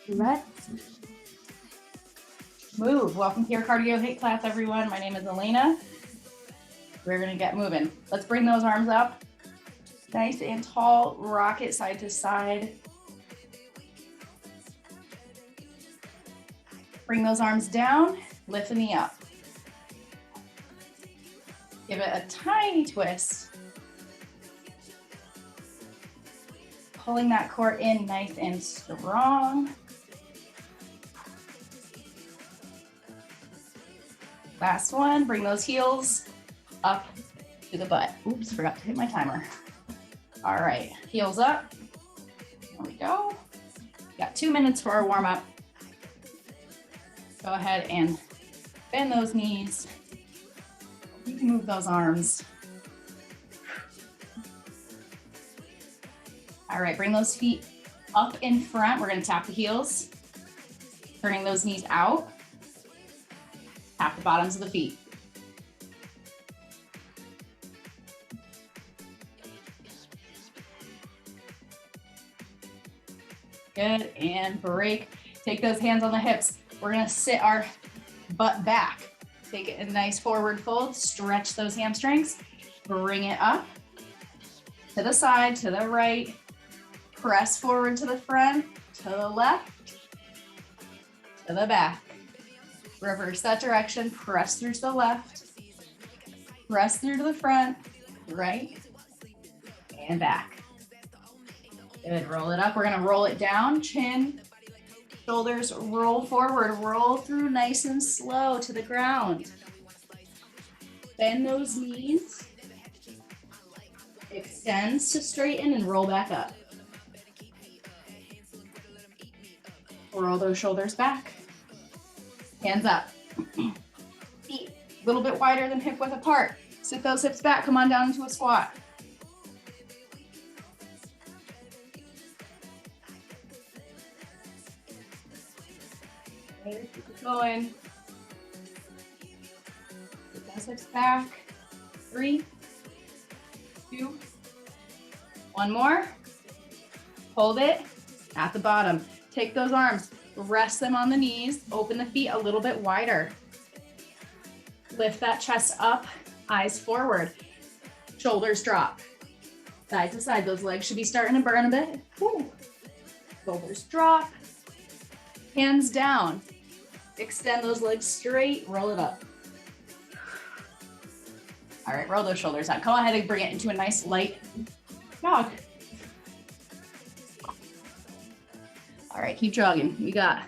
Let's move. Welcome to your cardio HIIT class, everyone. My name is Elena. We're gonna get moving. Let's bring those arms up. Nice and tall, rock it side to side. Bring those arms down, lift the knee up. Give it a tiny twist. Pulling that core in nice and strong. Last one, bring those heels up to the butt. Oops, forgot to hit my timer. All right, heels up. There we go. Got 2 minutes for our warm up. Go ahead and bend those knees. You can move those arms. All right, bring those feet up in front. We're gonna tap the heels, turning those knees out. Tap the bottoms of the feet. Good, and break. Take those hands on the hips. We're gonna sit our butt back. Take it in a nice forward fold, stretch those hamstrings, bring it up to the side, to the right, press forward to the front, to the left, to the back. Reverse that direction, press through to the left, press through to the front, right, and back. Good, roll it up. We're gonna roll it down, chin, shoulders roll forward, roll through nice and slow to the ground. Bend those knees, extends to straighten and roll back up. Roll those shoulders back. Hands up. Feet a little bit wider than hip width apart. Sit those hips back, come on down into a squat. Okay, keep it going. Sit those hips back. 3, 2, 1 more. Hold it at the bottom. Take those arms, rest them on the knees, open the feet a little bit wider. Lift that chest up, eyes forward, shoulders drop. Side to side, those legs should be starting to burn a bit. Woo. Shoulders drop, hands down. Extend those legs straight, roll it up. All right, roll those shoulders out. Go ahead and bring it into a nice light jog. All right, keep jogging. You got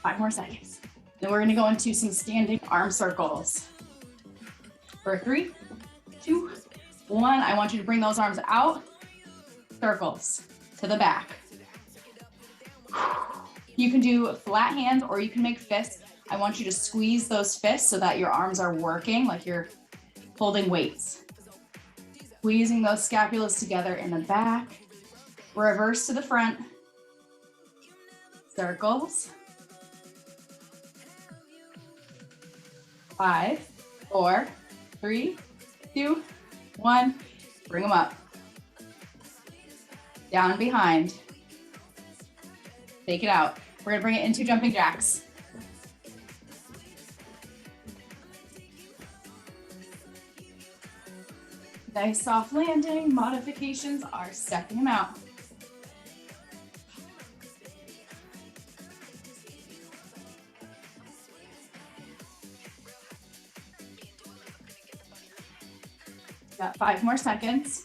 5 more seconds. Then we're gonna go into some standing arm circles. For 3, 2, 1. I want you to bring those arms out, circles to the back. You can do flat hands or you can make fists. I want you to squeeze those fists so that your arms are working like you're holding weights. Squeezing those scapulas together in the back. Reverse to the front. Circles. 5, 4, 3, 2, 1. Bring them up. Down behind. Take it out. We're gonna bring it into jumping jacks. Nice soft landing. Modifications are stepping them out. Got 5 more seconds.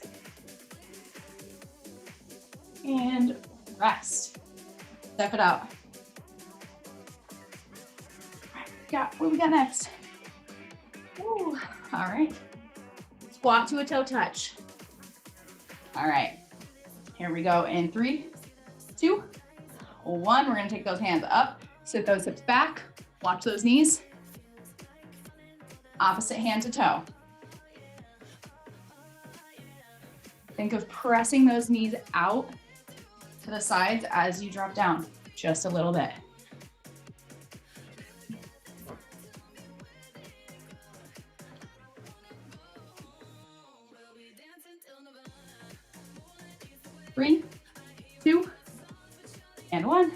And rest. Step it out. What do we got next? Ooh, all right. Squat to a toe touch. All right. Here we go in 3, 2, 1. We're gonna take those hands up, sit those hips back, watch those knees. Opposite hand to toe. Think of pressing those knees out to the sides as you drop down, just a little bit. Three, 2, one.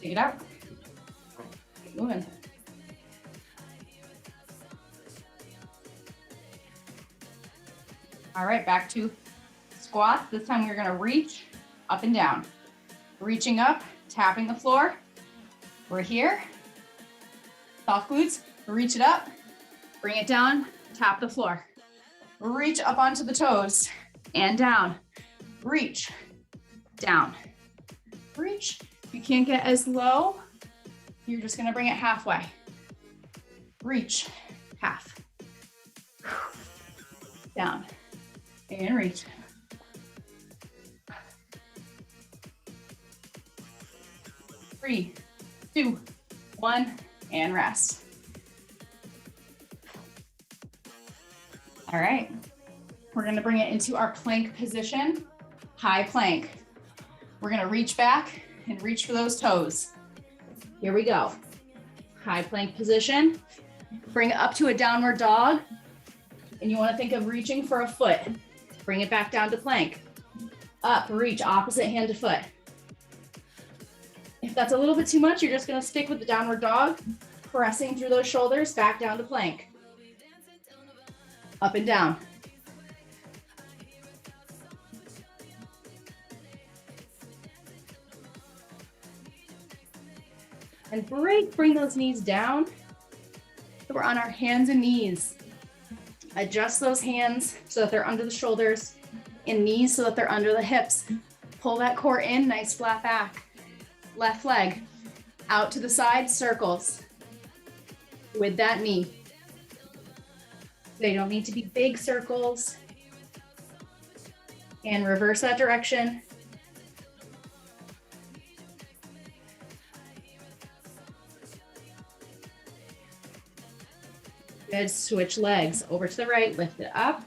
Take it out. Keep moving. All right, back to squats. This time we're gonna reach up and down. Reaching up, tapping the floor. We're here. Soft glutes, reach it up, bring it down, tap the floor. Reach up onto the toes and down. Reach, down. Reach. If you can't get as low, you're just gonna bring it halfway. Reach, half. Down, and reach. Three, two, one, and rest. All right, we're gonna bring it into our plank position, high plank. We're gonna reach back and reach for those toes. Here we go. High plank position. Bring it up to a downward dog. And you wanna think of reaching for a foot. Bring it back down to plank. Up, reach, opposite hand to foot. If that's a little bit too much, you're just gonna stick with the downward dog, pressing through those shoulders, back down to plank. Up and down. And break, bring those knees down. So we're on our hands and knees. Adjust those hands so that they're under the shoulders and knees so that they're under the hips. Pull that core in, nice flat back. Left leg out to the side, circles with that knee. They don't need to be big circles. And reverse that direction. Good, switch legs over to the right, lift it up,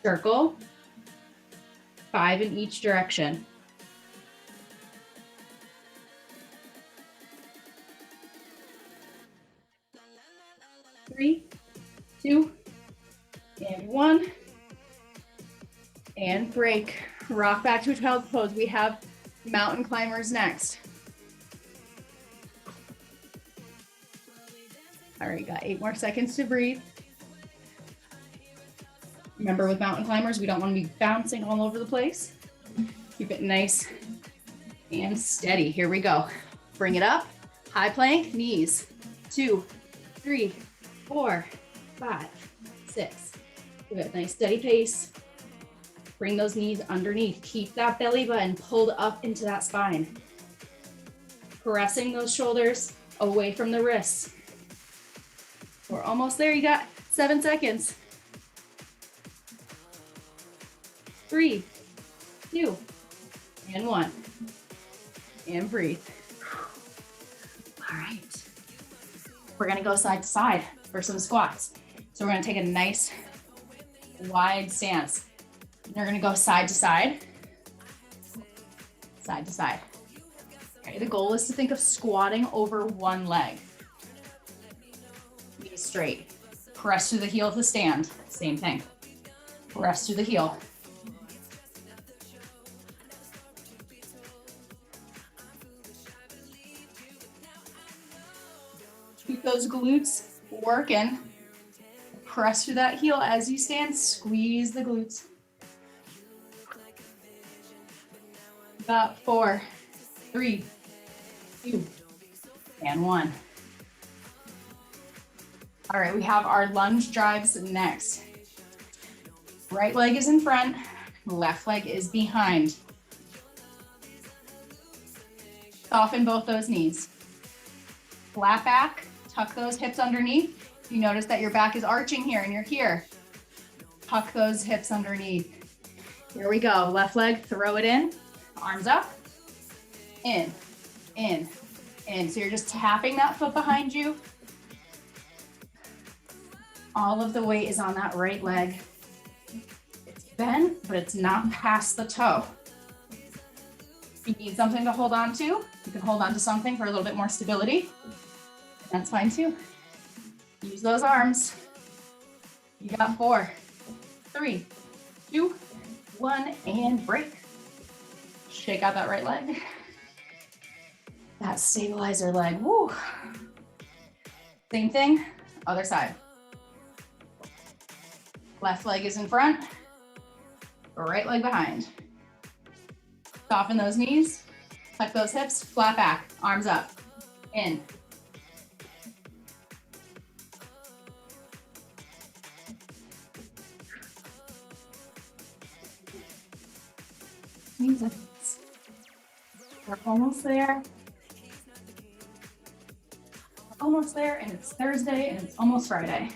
circle, 5 in each direction. Three, two, and one, and break. Rock back to a child's pose. We have mountain climbers next. All right, got 8 more seconds to breathe. Remember, with mountain climbers, we don't want to be bouncing all over the place. Keep it nice and steady. Here we go. Bring it up. High plank, knees. 2, 3, 4, 5, 6. Good, nice steady pace. Bring those knees underneath. Keep that belly button pulled up into that spine. Pressing those shoulders away from the wrists. We're almost there. You got 7 seconds. 3, 2, and 1. And breathe. All right. We're gonna go side to side for some squats. So we're gonna take a nice wide stance. You're gonna go side to side, side to side. Okay, the goal is to think of squatting over one leg. Knees straight. Press through the heel to stand. Same thing. Press through the heel. Keep those glutes working. Press through that heel as you stand. Squeeze the glutes. Got 4, 3, 2, and 1. All right, we have our lunge drives next. Right leg is in front, left leg is behind. Soften both those knees. Flat back, tuck those hips underneath. You notice that your back is arching here and you're here. Tuck those hips underneath. Here we go, left leg, throw it in. Arms up, in, in, in. So you're just tapping that foot behind you. All of the weight is on that right leg. It's bent, but it's not past the toe. If you need something to hold on to, you can hold on to something for a little bit more stability. That's fine too. Use those arms. You got 4, 3, 2, 1, and break. Shake out that right leg. that stabilizer leg. Woo. Same thing, other side. Left leg is in front, right leg behind. Soften those knees, tuck those hips, flat back, arms up, in. We're almost there. We're almost there, and it's Thursday, and it's almost Friday.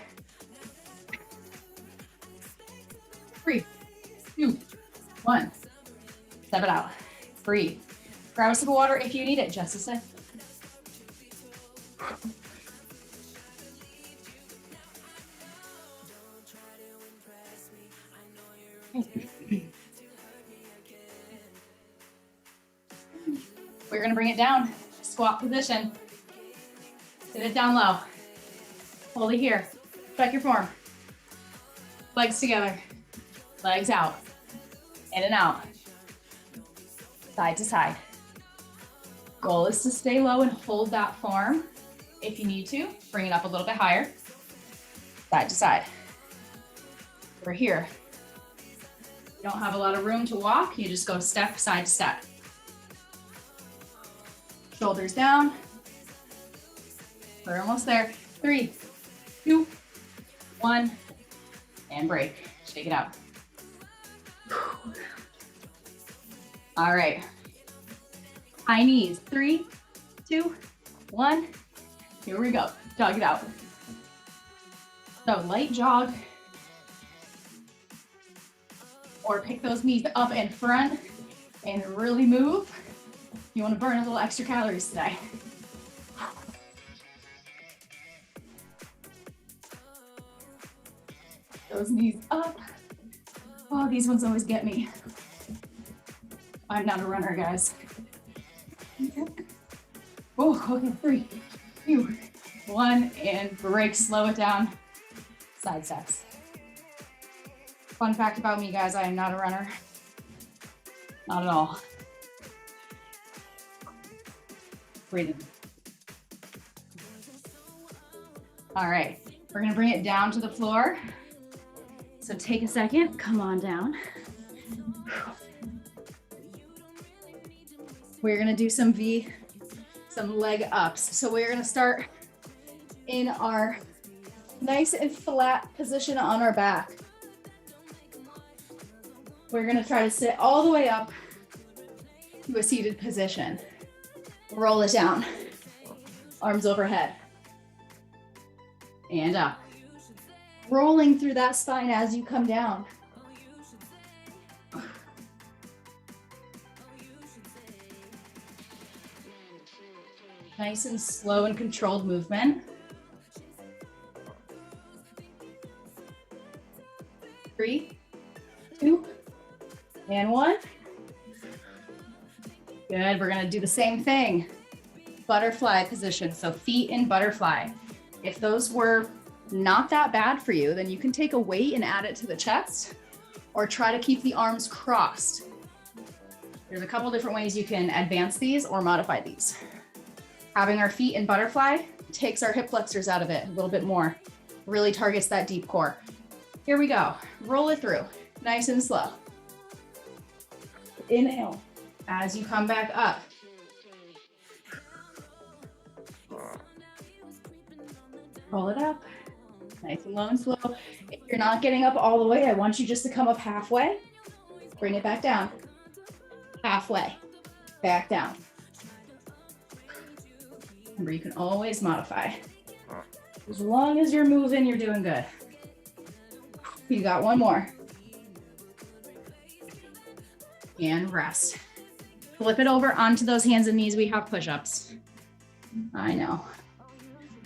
3, 2, 1. Step it out. Breathe. Grab a sip of water if you need it, just a sec. We're gonna bring it down, squat position. Sit it down low. Hold it here. Check your form. Legs together. Legs out. In and out. Side to side. Goal is to stay low and hold that form. If you need to, bring it up a little bit higher. Side to side. We're here. You don't have a lot of room to walk. You just go step, side to step. Shoulders down. We're almost there. 3, 2, 1, and break. Shake it out. All right. High knees. 3, 2, 1. Here we go. Jog it out. So light jog. Or pick those knees up in front and really move. You want to burn a little extra calories today. Those knees up. Oh, these ones always get me. I'm not a runner, guys. Oh, okay, 3, 2, 1, and break, slow it down. Side steps. Fun fact about me, guys, I am not a runner. Not at all. Breathing. All right, we're gonna bring it down to the floor. So take a second, come on down. We're gonna do some leg ups. So we're gonna start in our nice and flat position on our back. We're gonna try to sit all the way up to a seated position. Roll it down, arms overhead, and up. Rolling through that spine as you come down. Nice and slow and controlled movement. 3, 2, and 1. Good, we're gonna do the same thing. Butterfly position, so feet in butterfly. If those were not that bad for you, then you can take a weight and add it to the chest, or try to keep the arms crossed. There's a couple different ways you can advance these or modify these. Having our feet in butterfly takes our hip flexors out of it a little bit more, really targets that deep core. Here we go, roll it through, nice and slow. Inhale, as you come back up. Roll it up, nice and low and slow. If you're not getting up all the way, I want you just to come up halfway, bring it back down. Halfway, back down. Remember, you can always modify. As long as you're moving, you're doing good. You got one more. And rest. Flip it over onto those hands and knees. We have push-ups. I know.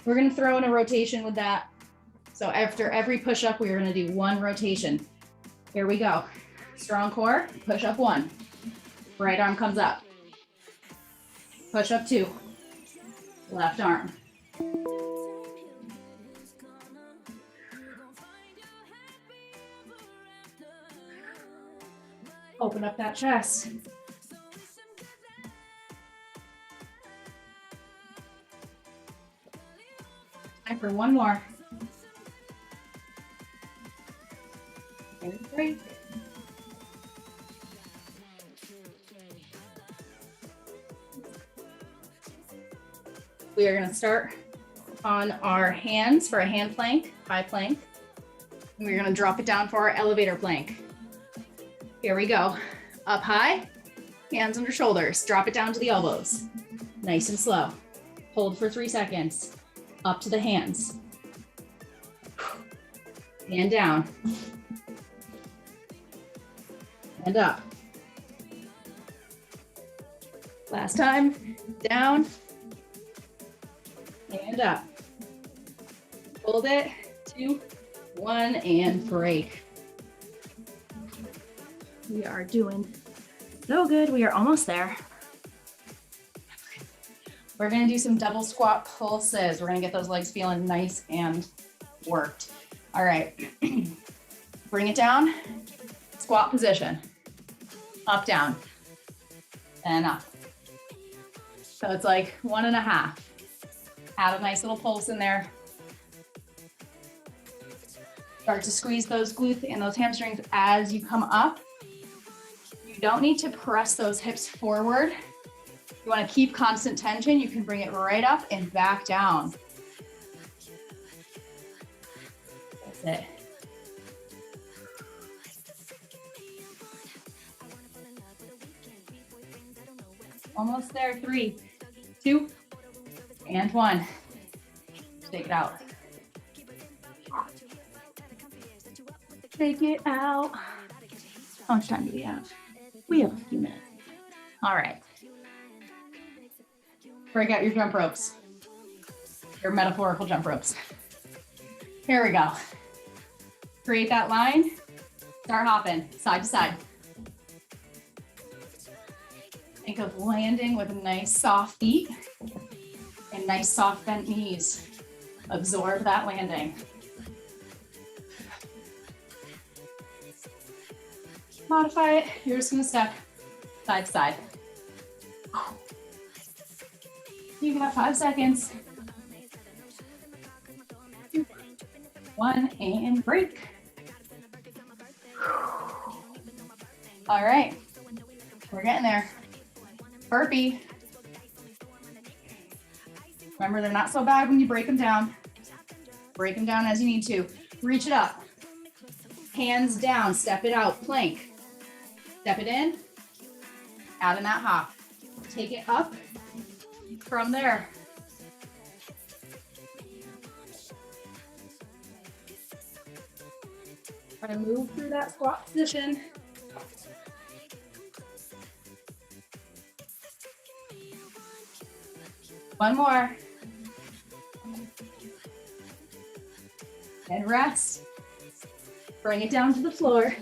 We're gonna throw in a rotation with that. So after every push-up, we're gonna do one rotation. Here we go. Strong core, push-up 1. Right arm comes up. Push-up 2. Left arm. Open up that chest. for one more. And break. We are going to start on our hands for a hand plank, high plank. And we're going to drop it down for our elevator plank. Here we go. Up high, hands under shoulders. Drop it down to the elbows. Nice and slow. Hold for 3 seconds. Up to the hands. And down. And up. Last time. Down. And up. Hold it. 2, 1, and break. We are doing so good. We are almost there. We're gonna do some double squat pulses. We're gonna get those legs feeling nice and worked. All right, bring it down, squat position, up, down, and up. So it's like 1.5. Add a nice little pulse in there. Start to squeeze those glutes and those hamstrings as you come up. You don't need to press those hips forward. You want to keep constant tension. You can bring it right up and back down. That's it. Almost there. 3, 2, and 1. Take it out. Take it out. How much time do we have? We have a few minutes. All right. Break out your jump ropes. Your metaphorical jump ropes. Here we go. Create that line. Start hopping side to side. Think of landing with nice soft feet and nice soft bent knees. Absorb that landing. Modify it. You're just gonna step side to side. You got 5 seconds. 2, 1, and break. All right, we're getting there. Burpee. Remember, they're not so bad when you break them down. Break them down as you need to. Reach it up. Hands down, step it out, plank. Step it in, out in that hop. Take it up from there. Try to move through that squat position. One more. And rest. Bring it down to the floor.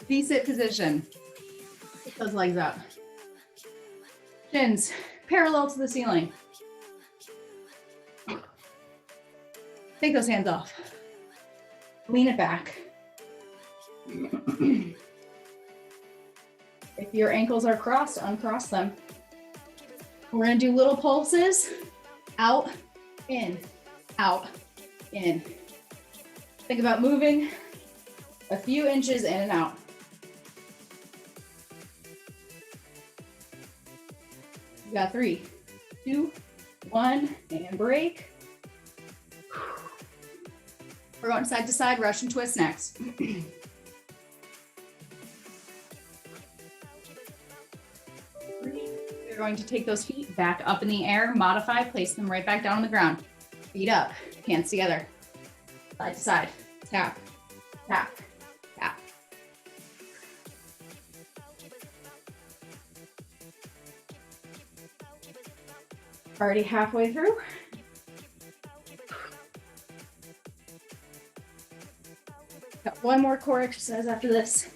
V-sit position. Pick those legs up. Shins parallel to the ceiling. Take those hands off. Lean it back. If your ankles are crossed, uncross them. We're gonna do little pulses. Out, in, out, in. Think about moving a few inches in and out. You got 3, 2, 1, and break. We're going side to side, Russian twist next. You're going to take those feet back up in the air, modify, place them right back down on the ground. Feet up, hands together, side to side, tap, tap, tap. Already halfway through. Got one more core exercise after this.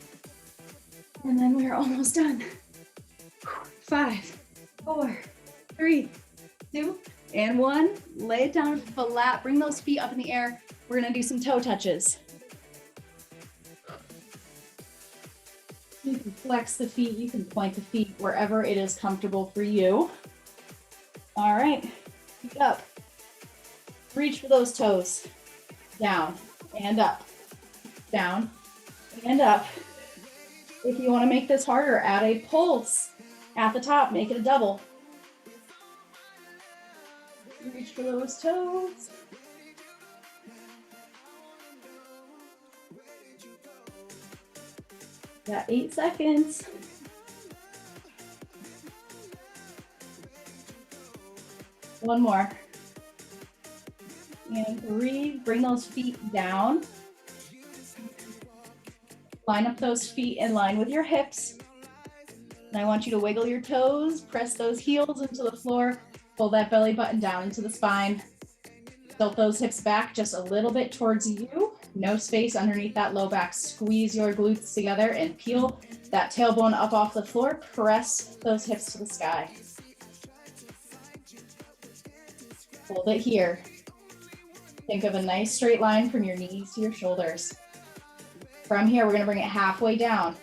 And then we're almost done. 5, 4, 3, 2, and 1. Lay it down flat. Bring those feet up in the air. We're gonna do some toe touches. You can flex the feet. You can point the feet wherever it is comfortable for you. All right, feet up. Reach for those toes. Down and up, down and up. If you want to make this harder, add a pulse at the top, make it a double. Reach for those toes. Got 8 seconds. One more. And breathe, bring those feet down. Line up those feet in line with your hips. And I want you to wiggle your toes, press those heels into the floor, pull that belly button down into the spine. Tilt those hips back just a little bit towards you. No space underneath that low back. Squeeze your glutes together and peel that tailbone up off the floor. Press those hips to the sky. Hold it here. Think of a nice straight line from your knees to your shoulders. From here, we're gonna bring it halfway down.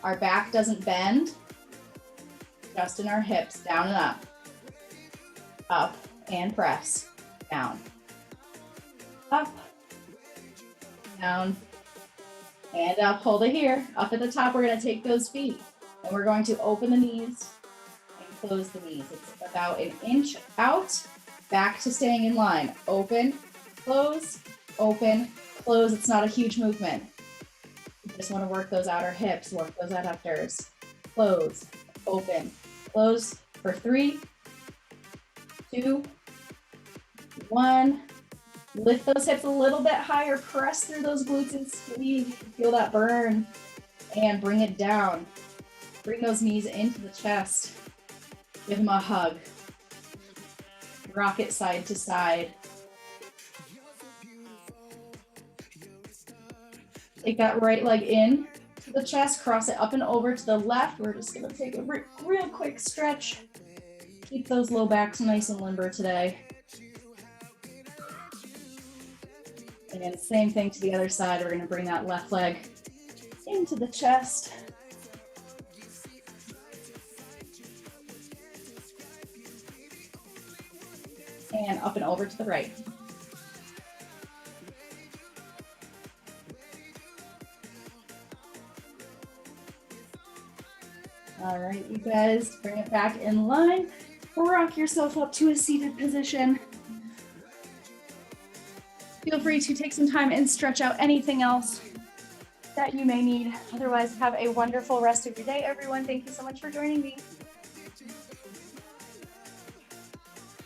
Our back doesn't bend, just in our hips, down and up. Up and press, down. Up, down, and up. Hold it here. Up at the top, we're gonna take those feet and we're going to open the knees and close the knees. It's about an inch out, back to staying in line. Open, close, open, close. It's not a huge movement. You just wanna work those outer hips, work those adductors. Close, open, close for 3, 2, 1. Lift those hips a little bit higher, press through those glutes and squeeze. Feel that burn. And bring it down. Bring those knees into the chest. Give them a hug. Rock it side to side. Take that right leg in to the chest, cross it up and over to the left. We're just gonna take a real quick stretch. Keep those low backs nice and limber today. And same thing to the other side. We're gonna bring that left leg into the chest. And up and over to the right. All right, you guys, bring it back in line. Rock yourself up to a seated position. Feel free to take some time and stretch out anything else that you may need. Otherwise, have a wonderful rest of your day, everyone. Thank you so much for joining me.